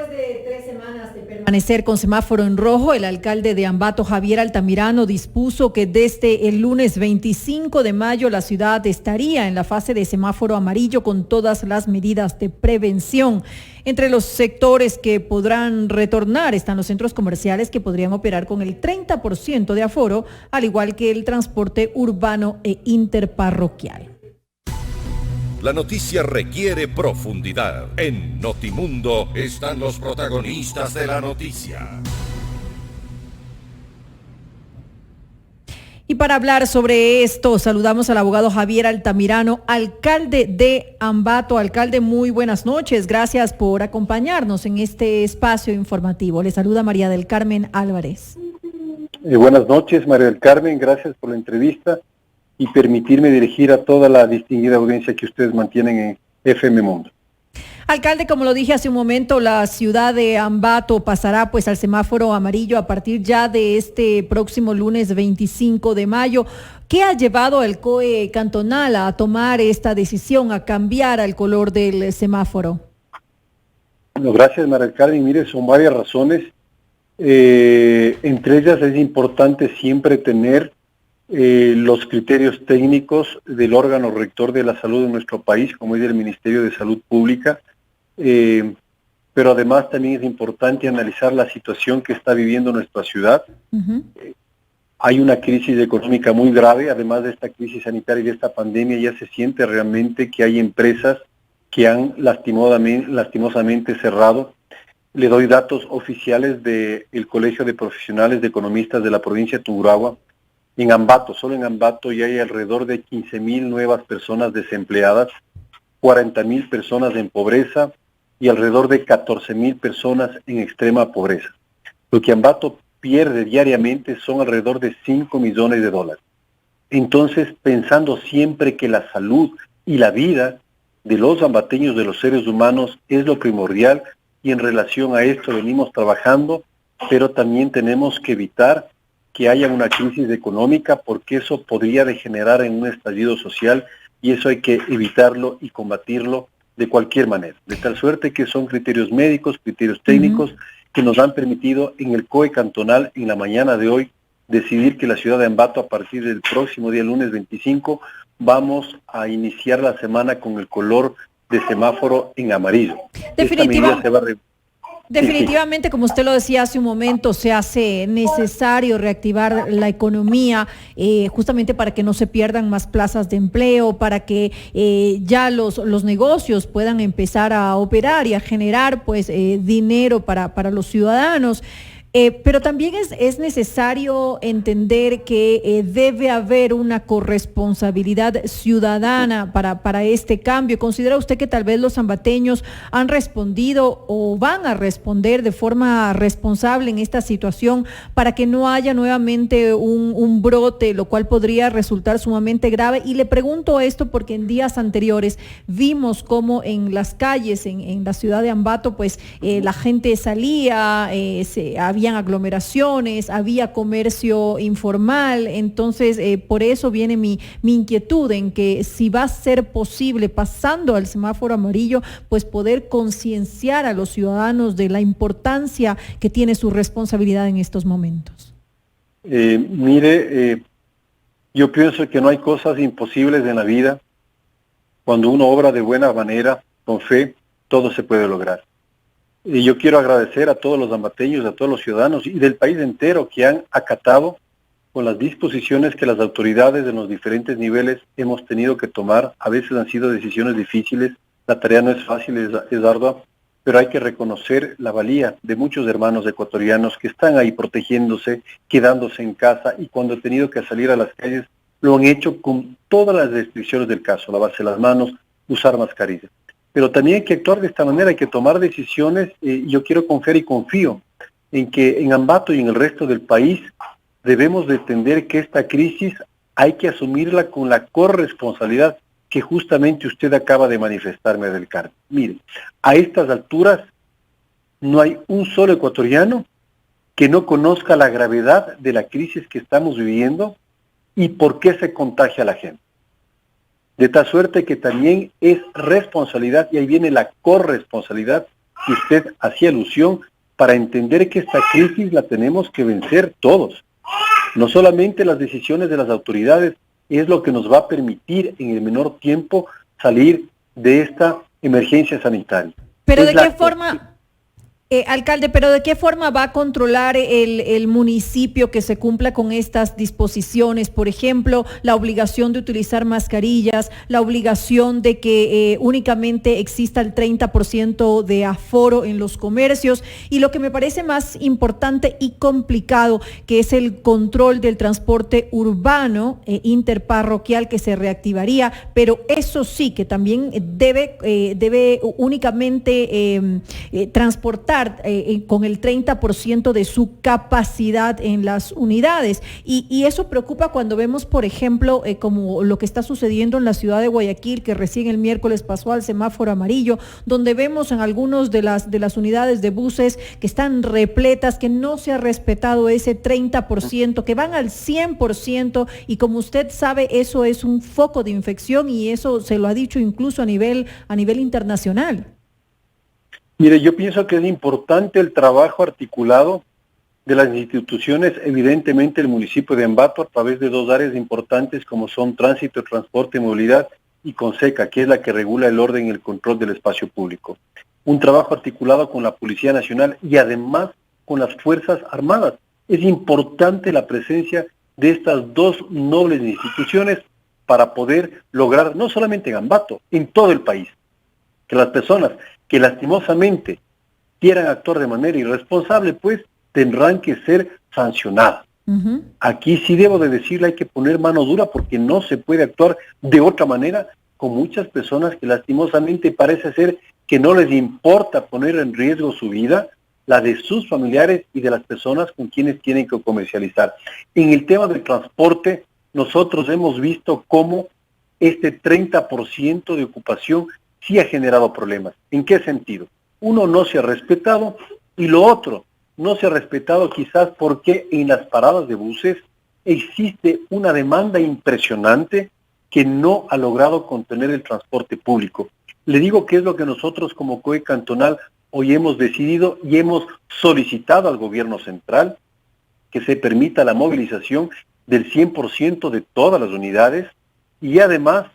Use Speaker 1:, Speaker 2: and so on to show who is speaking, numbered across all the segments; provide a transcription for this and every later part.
Speaker 1: Después de 3 semanas de permanecer con semáforo en rojo, el alcalde de Ambato, Javier Altamirano, dispuso que desde el lunes 25 de mayo la ciudad estaría en la fase de semáforo amarillo con todas las medidas de prevención. Entre los sectores que podrán retornar están los centros comerciales, que podrían operar con el 30% de aforo, al igual que el transporte urbano e interparroquial.
Speaker 2: La noticia requiere profundidad. En Notimundo están los protagonistas de la noticia.
Speaker 1: Y para hablar sobre esto, saludamos al abogado Javier Altamirano, alcalde de Ambato. Alcalde, muy buenas noches. Gracias por acompañarnos en este espacio informativo. Le saluda María del Carmen Álvarez.
Speaker 3: Buenas noches, María del Carmen. Gracias por la entrevista y permitirme dirigir a toda la distinguida audiencia que ustedes mantienen en FM Mundo.
Speaker 1: Alcalde, como lo dije hace un momento, la ciudad de Ambato pasará pues al semáforo amarillo a partir ya de este próximo lunes 25 de mayo. ¿Qué ha llevado al COE cantonal a tomar esta decisión, a cambiar el color del semáforo?
Speaker 3: Bueno, gracias, María del Carmen. Mire, son varias razones. Entre ellas es importante siempre tener los criterios técnicos del órgano rector de la salud de nuestro país, como es el Ministerio de Salud Pública, pero además también es importante analizar la situación que está viviendo nuestra ciudad. Hay una crisis económica muy grave, además de esta crisis sanitaria y de esta pandemia, ya se siente realmente que hay empresas que han lastimosamente cerrado. Le doy datos oficiales del Colegio de Profesionales de Economistas de la provincia de Tungurahua. En Ambato, solo en Ambato ya hay alrededor de 15,000 nuevas personas desempleadas, 40,000 personas en pobreza y alrededor de 14,000 personas en extrema pobreza. Lo que Ambato pierde diariamente son alrededor de $5 millones. Entonces, pensando siempre que la salud y la vida de los ambateños, de los seres humanos, es lo primordial, y en relación a esto venimos trabajando, pero también tenemos que evitar que haya una crisis económica, porque eso podría degenerar en un estallido social, y eso hay que evitarlo y combatirlo de cualquier manera. De tal suerte que son criterios médicos, criterios técnicos, que nos han permitido en el COE cantonal, en la mañana de hoy, decidir que la ciudad de Ambato, a partir del próximo día, lunes 25, vamos a iniciar la semana con el color de semáforo en amarillo.
Speaker 1: Definitivamente, como usted lo decía hace un momento, se hace necesario reactivar la economía, justamente para que no se pierdan más plazas de empleo, para que ya los negocios puedan empezar a operar y a generar pues dinero para los ciudadanos. Pero también es necesario entender que debe haber una corresponsabilidad ciudadana para este cambio. ¿Considera usted que tal vez los ambateños han respondido o van a responder de forma responsable en esta situación para que no haya nuevamente un brote, lo cual podría resultar sumamente grave? Y le pregunto esto porque en días anteriores vimos cómo en las calles, en la ciudad de Ambato, pues la gente salía, habían aglomeraciones, había comercio informal. Entonces por eso viene mi inquietud en que si va a ser posible, pasando al semáforo amarillo, pues poder concienciar a los ciudadanos de la importancia que tiene su responsabilidad en estos momentos.
Speaker 3: Yo pienso que no hay cosas imposibles en la vida. Cuando uno obra de buena manera, con fe, todo se puede lograr. Y yo quiero agradecer a todos los ambateños, a todos los ciudadanos y del país entero que han acatado con las disposiciones que las autoridades de los diferentes niveles hemos tenido que tomar. A veces han sido decisiones difíciles, la tarea no es fácil, es ardua, pero hay que reconocer la valía de muchos hermanos ecuatorianos que están ahí protegiéndose, quedándose en casa, y cuando han tenido que salir a las calles, lo han hecho con todas las restricciones del caso: lavarse las manos, usar mascarilla. Pero también hay que actuar de esta manera, hay que tomar decisiones. Yo quiero confiar y confío en que en Ambato y en el resto del país debemos de entender que esta crisis hay que asumirla con la corresponsabilidad que justamente usted acaba de manifestarme, del Carmen. Mire, a estas alturas no hay un solo ecuatoriano que no conozca la gravedad de la crisis que estamos viviendo y por qué se contagia la gente. De tal suerte que también es responsabilidad, y ahí viene la corresponsabilidad, que usted hacía alusión para entender que esta crisis la tenemos que vencer todos. No solamente las decisiones de las autoridades es lo que nos va a permitir en el menor tiempo salir de esta emergencia sanitaria.
Speaker 1: Pero ¿de qué forma, alcalde, pero de qué forma va a controlar el municipio que se cumpla con estas disposiciones? Por ejemplo, la obligación de utilizar mascarillas, la obligación de que únicamente exista el 30% de aforo en los comercios, y lo que me parece más importante y complicado, que es el control del transporte urbano interparroquial, que se reactivaría, pero eso sí, que también debe únicamente transportar con el 30% de su capacidad en las unidades. Y eso preocupa cuando vemos, por ejemplo, como lo que está sucediendo en la ciudad de Guayaquil, que recién el miércoles pasó al semáforo amarillo, donde vemos en algunos de las unidades de buses que están repletas, que no se ha respetado ese 30%, que van al 100%, y como usted sabe, eso es un foco de infección, y eso se lo ha dicho incluso a nivel internacional.
Speaker 3: Mire, yo pienso que es importante el trabajo articulado de las instituciones, evidentemente el municipio de Ambato, a través de dos áreas importantes como son tránsito, transporte y movilidad, y Conseca, que es la que regula el orden y el control del espacio público. Un trabajo articulado con la Policía Nacional y además con las Fuerzas Armadas. Es importante la presencia de estas dos nobles instituciones para poder lograr, no solamente en Ambato, en todo el país, que las personas que lastimosamente quieran actuar de manera irresponsable, pues tendrán que ser sancionadas. Aquí sí debo de decirle, hay que poner mano dura, porque no se puede actuar de otra manera con muchas personas que lastimosamente parece ser que no les importa poner en riesgo su vida, la de sus familiares y de las personas con quienes tienen que comercializar. En el tema del transporte, nosotros hemos visto cómo este 30% de ocupación sí ha generado problemas. ¿En qué sentido? Uno, no se ha respetado, y lo otro, no se ha respetado quizás porque en las paradas de buses existe una demanda impresionante que no ha logrado contener el transporte público. Le digo que es lo que nosotros como COE cantonal hoy hemos decidido y hemos solicitado al gobierno central, que se permita la movilización del 100% de todas las unidades, y además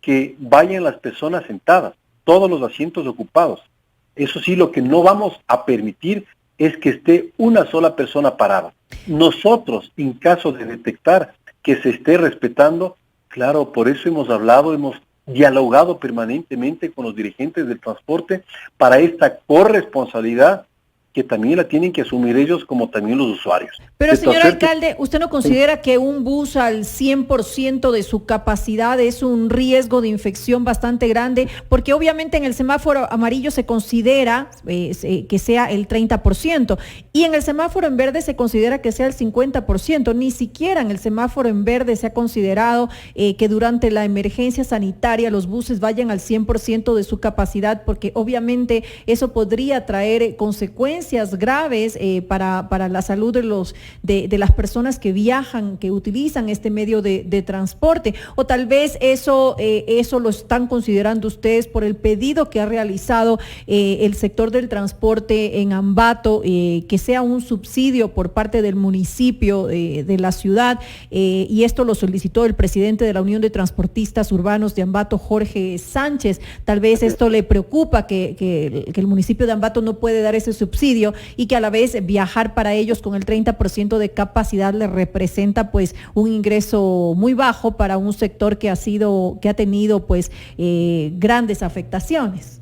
Speaker 3: que vayan las personas sentadas, todos los asientos ocupados. Eso sí, lo que no vamos a permitir es que esté una sola persona parada. Nosotros, en caso de detectar que se esté respetando, claro, por eso hemos hablado, hemos dialogado permanentemente con los dirigentes del transporte para esta corresponsabilidad que también la tienen que asumir ellos como también los usuarios.
Speaker 1: Pero señor alcalde, ¿usted no considera que un bus al 100% de su capacidad es un riesgo de infección bastante grande? Porque obviamente en el semáforo amarillo se considera que sea el 30%, y en el semáforo en verde se considera que sea el 50%. Ni siquiera en el semáforo en verde se ha considerado que durante la emergencia sanitaria los buses vayan al 100% de su capacidad, porque obviamente eso podría traer consecuencias graves para la salud de las personas que viajan, que utilizan este medio de transporte. O tal vez eso lo están considerando ustedes por el pedido que ha realizado el sector del transporte en Ambato, que sea un subsidio por parte del municipio de la ciudad, y esto lo solicitó el presidente de la Unión de Transportistas Urbanos de Ambato, Jorge Sánchez. Tal vez esto le preocupa, que el municipio de Ambato no puede dar ese subsidio, y que a la vez viajar para ellos con el 30% de capacidad les representa pues un ingreso muy bajo para un sector que ha tenido pues grandes afectaciones.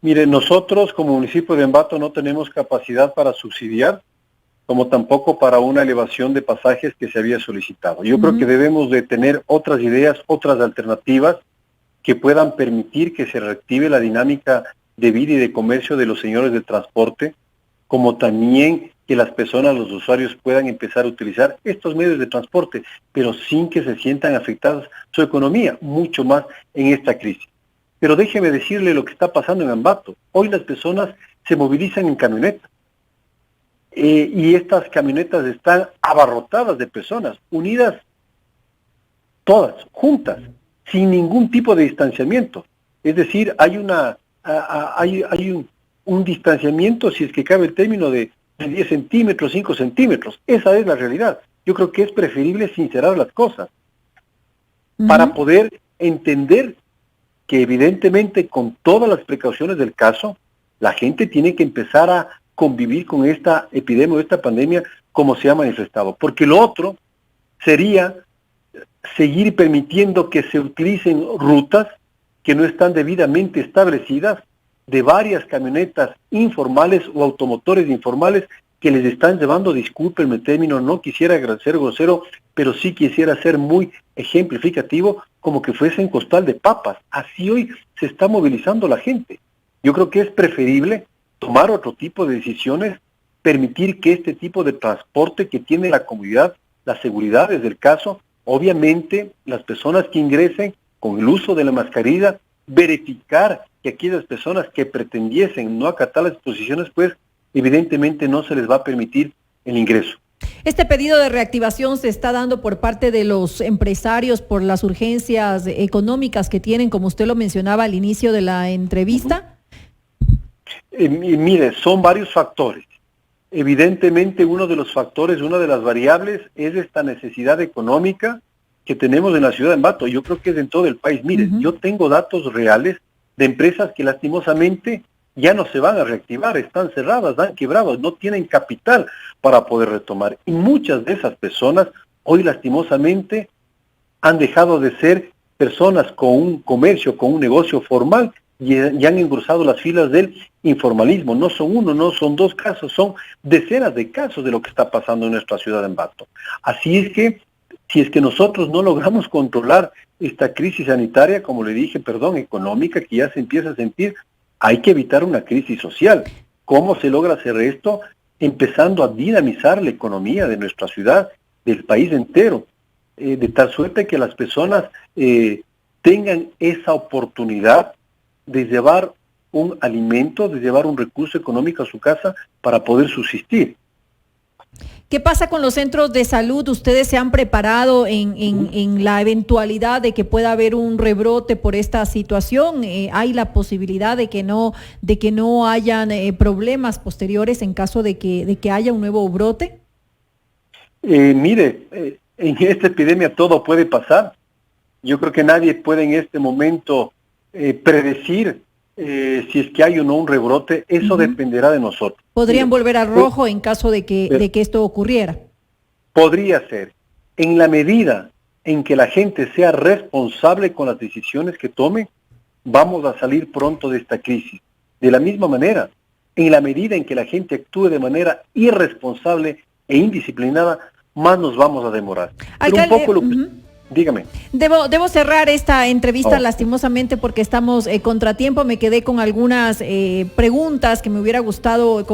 Speaker 3: Mire, nosotros como municipio de Ambato no tenemos capacidad para subsidiar, como tampoco para una elevación de pasajes que se había solicitado. Yo creo que debemos de tener otras ideas, otras alternativas que puedan permitir que se reactive la dinámica de vida y de comercio de los señores del transporte, como también que las personas, los usuarios, puedan empezar a utilizar estos medios de transporte, pero sin que se sientan afectadas su economía, mucho más en esta crisis. Pero déjeme decirle lo que está pasando en Ambato. Hoy las personas se movilizan en camionetas, y estas camionetas están abarrotadas de personas, unidas todas, juntas, sin ningún tipo de distanciamiento. Es decir, hay un distanciamiento, si es que cabe el término, de 10 centímetros, 5 centímetros. Esa es la realidad. Yo creo que es preferible sincerar las cosas para poder entender que evidentemente con todas las precauciones del caso, la gente tiene que empezar a convivir con esta epidemia o esta pandemia como se ha manifestado. Porque lo otro sería seguir permitiendo que se utilicen rutas que no están debidamente establecidas de varias camionetas informales o automotores informales que les están llevando, discúlpenme el término, no quisiera ser grosero, pero sí quisiera ser muy ejemplificativo, como que fuesen costal de papas. Así hoy se está movilizando la gente. Yo creo que es preferible tomar otro tipo de decisiones, permitir que este tipo de transporte que tiene la comunidad, la seguridad es del caso, obviamente las personas que ingresen con el uso de la mascarilla, verificar que aquellas personas que pretendiesen no acatar las disposiciones, pues evidentemente no se les va a permitir el ingreso.
Speaker 1: Este pedido de reactivación se está dando por parte de los empresarios por las urgencias económicas que tienen, como usted lo mencionaba al inicio de la entrevista.
Speaker 3: Mire, son varios factores. Evidentemente uno de los factores, una de las variables es esta necesidad económica que tenemos en la ciudad de Ambato. Yo creo que es en todo el país. Mire, yo tengo datos reales de empresas que lastimosamente ya no se van a reactivar, están cerradas, han quebrado, no tienen capital para poder retomar. Y muchas de esas personas hoy lastimosamente han dejado de ser personas con un comercio, con un negocio formal y han engrosado las filas del informalismo. No son uno, no son dos casos, son decenas de casos de lo que está pasando en nuestra ciudad de Ambato. Así es que, si es que nosotros no logramos controlar esta crisis sanitaria, como le dije, económica, que ya se empieza a sentir, hay que evitar una crisis social. ¿Cómo se logra hacer esto? Empezando a dinamizar la economía de nuestra ciudad, del país entero, de tal suerte que las personas tengan esa oportunidad de llevar un alimento, de llevar un recurso económico a su casa para poder subsistir.
Speaker 1: ¿Qué pasa con los centros de salud? ¿Ustedes se han preparado en la eventualidad de que pueda haber un rebrote por esta situación? ¿Hay la posibilidad de que no hayan problemas posteriores en caso de que haya un nuevo brote?
Speaker 3: Mire, en esta epidemia todo puede pasar. Yo creo que nadie puede en este momento predecir si es que hay o no un rebrote. Eso dependerá de nosotros.
Speaker 1: ¿Podrían volver al rojo en caso de que esto ocurriera?
Speaker 3: Podría ser. En la medida en que la gente sea responsable con las decisiones que tome, vamos a salir pronto de esta crisis. De la misma manera, en la medida en que la gente actúe de manera irresponsable e indisciplinada, más nos vamos a demorar.
Speaker 1: Alcalde,
Speaker 3: pero un poco lo que... Dígame.
Speaker 1: Debo cerrar esta entrevista lastimosamente porque estamos contratiempo. Me quedé con algunas preguntas que me hubiera gustado,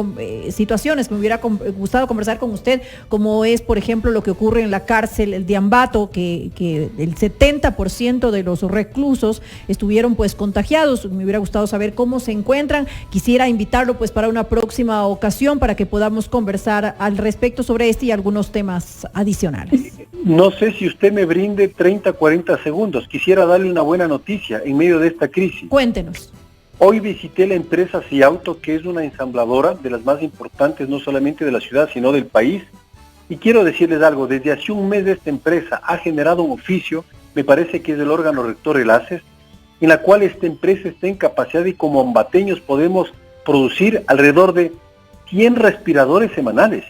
Speaker 1: situaciones que me hubiera gustado conversar con usted, como es, por ejemplo, lo que ocurre en la cárcel de Ambato, que el 70% de los reclusos estuvieron pues contagiados. Me hubiera gustado saber cómo se encuentran. Quisiera invitarlo pues para una próxima ocasión para que podamos conversar al respecto sobre este y algunos temas adicionales.
Speaker 3: No sé si usted me brinde 30, 40 segundos. Quisiera darle una buena noticia en medio de esta crisis.
Speaker 1: Cuéntenos.
Speaker 3: Hoy visité la empresa Ciauto, que es una ensambladora de las más importantes, no solamente de la ciudad, sino del país. Y quiero decirles algo, desde hace un mes esta empresa ha generado un oficio, me parece que es del órgano rector, el ACES, en la cual esta empresa está en capacidad y como ambateños podemos producir alrededor de 100 respiradores semanales.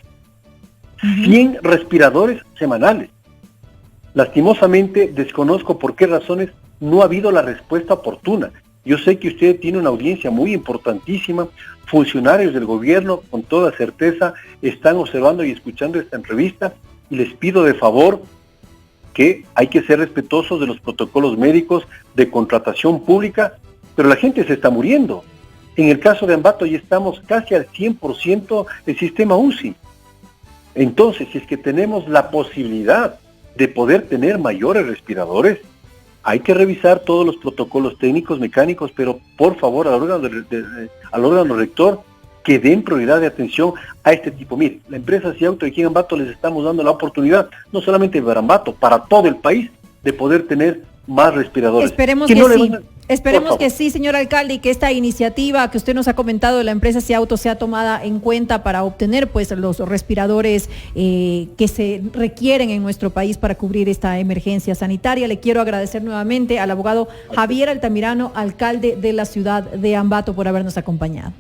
Speaker 3: 100 respiradores semanales. Lastimosamente, desconozco por qué razones no ha habido la respuesta oportuna. Yo sé que usted tiene una audiencia muy importantísima, funcionarios del gobierno con toda certeza están observando y escuchando esta entrevista y les pido de favor que hay que ser respetuosos de los protocolos médicos de contratación pública, pero la gente se está muriendo. En el caso de Ambato ya estamos casi al 100% del sistema UCI. Entonces, si es que tenemos la posibilidad de poder tener mayores respiradores, hay que revisar todos los protocolos técnicos, mecánicos, pero por favor al órgano rector que den prioridad de atención a este tipo. Mire, la empresa Ciauto aquí en Ambato les estamos dando la oportunidad, no solamente para Ambato, para todo el país, de poder tener más respiradores.
Speaker 1: Esperemos
Speaker 3: que
Speaker 1: que
Speaker 3: no le
Speaker 1: sí.
Speaker 3: van a-
Speaker 1: Esperemos
Speaker 3: Por
Speaker 1: que
Speaker 3: favor.
Speaker 1: sí, señor alcalde, y que esta iniciativa que usted nos ha comentado de la empresa Ciauto sea tomada en cuenta para obtener pues los respiradores que se requieren en nuestro país para cubrir esta emergencia sanitaria. Le quiero agradecer nuevamente al abogado Javier Altamirano, alcalde de la ciudad de Ambato, por habernos acompañado.